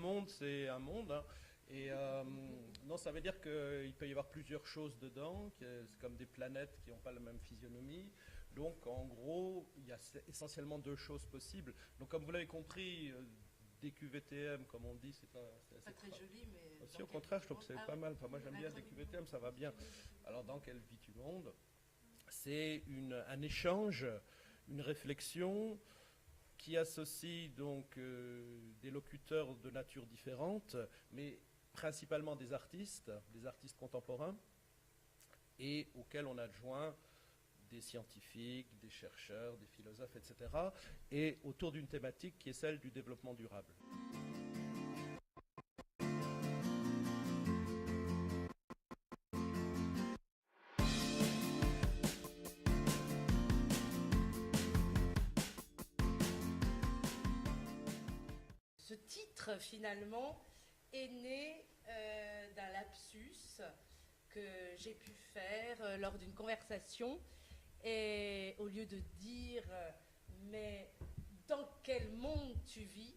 monde, c'est un monde, hein. Et non, ça veut dire qu'il peut y avoir plusieurs choses dedans, c'est comme des planètes qui n'ont pas la même physionomie. Donc en gros, il y a essentiellement deux choses possibles. Donc comme vous l'avez compris, DQVTM, comme on dit, c'est Pas assez très joli, mais. Si au contraire, je trouve que c'est pas mal. Enfin, moi j'aime bien DQVTM, ça va bien. Alors dans quelle vie tu mondes? C'est un échange, une réflexion qui associe donc des locuteurs de nature différente, mais principalement des artistes contemporains, et auxquels on adjoint des scientifiques, des chercheurs, des philosophes, etc., et autour d'une thématique qui est celle du développement durable. Ce titre, finalement, est né d'un lapsus que j'ai pu faire lors d'une conversation. Et au lieu de dire mais dans quel monde tu vis,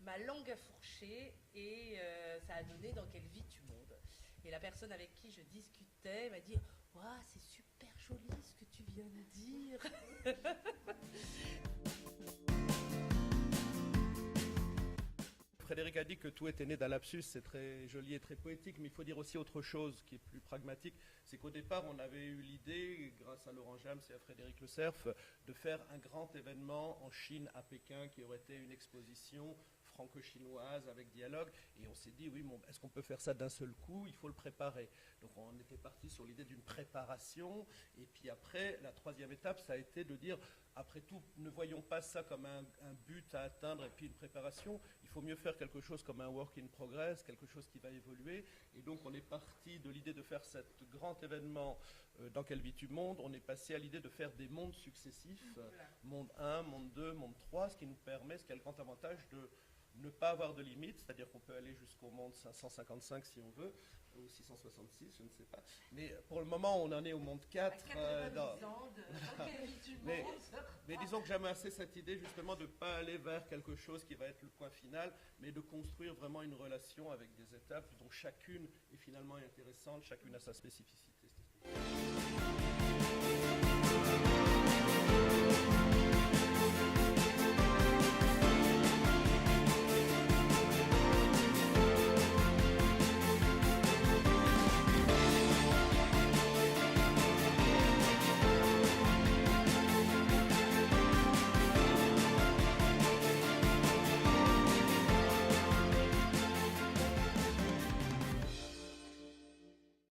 ma langue a fourché et ça a donné dans quelle vie tu mondes. Et la personne avec qui je discutais m'a dit waouh, c'est super joli ce que tu viens de dire. Frédéric a dit que tout était né d'un lapsus, c'est très joli et très poétique, mais il faut dire aussi autre chose qui est plus pragmatique, c'est qu'au départ on avait eu l'idée, grâce à Laurent Jams et à Frédéric Le Cerf, de faire un grand événement en Chine, à Pékin, qui aurait été une exposition franco-chinoise avec dialogue, et on s'est dit oui, bon, est-ce qu'on peut faire ça d'un seul coup? Il faut le préparer. Donc on était parti sur l'idée d'une préparation, et puis après, la troisième étape, ça a été de dire, après tout, ne voyons pas ça comme un but à atteindre et puis une préparation, il faut mieux faire quelque chose comme un work in progress, quelque chose qui va évoluer, et donc on est parti de l'idée de faire cet grand événement dans quelle vie tu mondes, on est passé à l'idée de faire des mondes successifs, monde 1, monde 2, monde 3, ce qui nous permet, ce qui a le grand avantage de ne pas avoir de limite, c'est-à-dire qu'on peut aller jusqu'au monde 555 si on veut, ou 666, je ne sais pas. Mais pour le moment, on en est au monde 4. Mais disons que j'aime assez cette idée justement de ne pas aller vers quelque chose qui va être le point final, mais de construire vraiment une relation avec des étapes dont chacune est finalement intéressante, chacune a sa spécificité.